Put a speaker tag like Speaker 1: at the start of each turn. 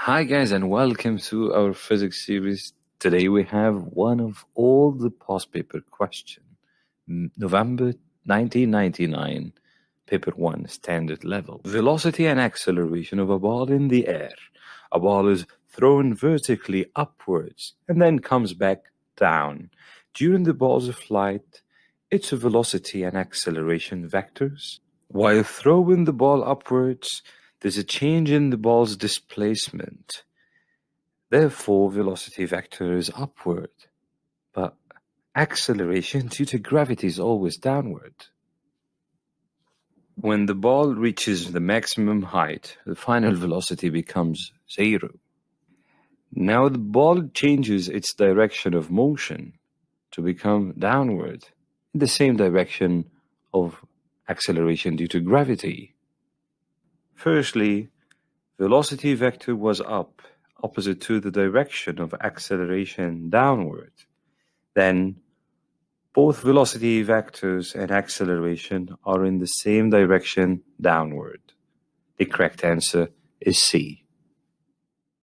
Speaker 1: Hi guys and welcome to our physics series. Today we have one of all the past paper question. November 1999, paper 1, standard level. Velocity and acceleration of a ball in the air. A ball is thrown vertically upwards and then comes back down. During the ball's flight, its velocity and acceleration vectors. While throwing the ball upwards, there's a change in the ball's displacement. Therefore, velocity vector is upward, but acceleration due to gravity is always downward. When the ball reaches the maximum height, the final velocity becomes 0. Now the ball changes its direction of motion to become downward, in the same direction of acceleration due to gravity. Firstly, velocity vector was up, opposite to the direction of acceleration downward. Then, both velocity vectors and acceleration are in the same direction downward. The correct answer is C.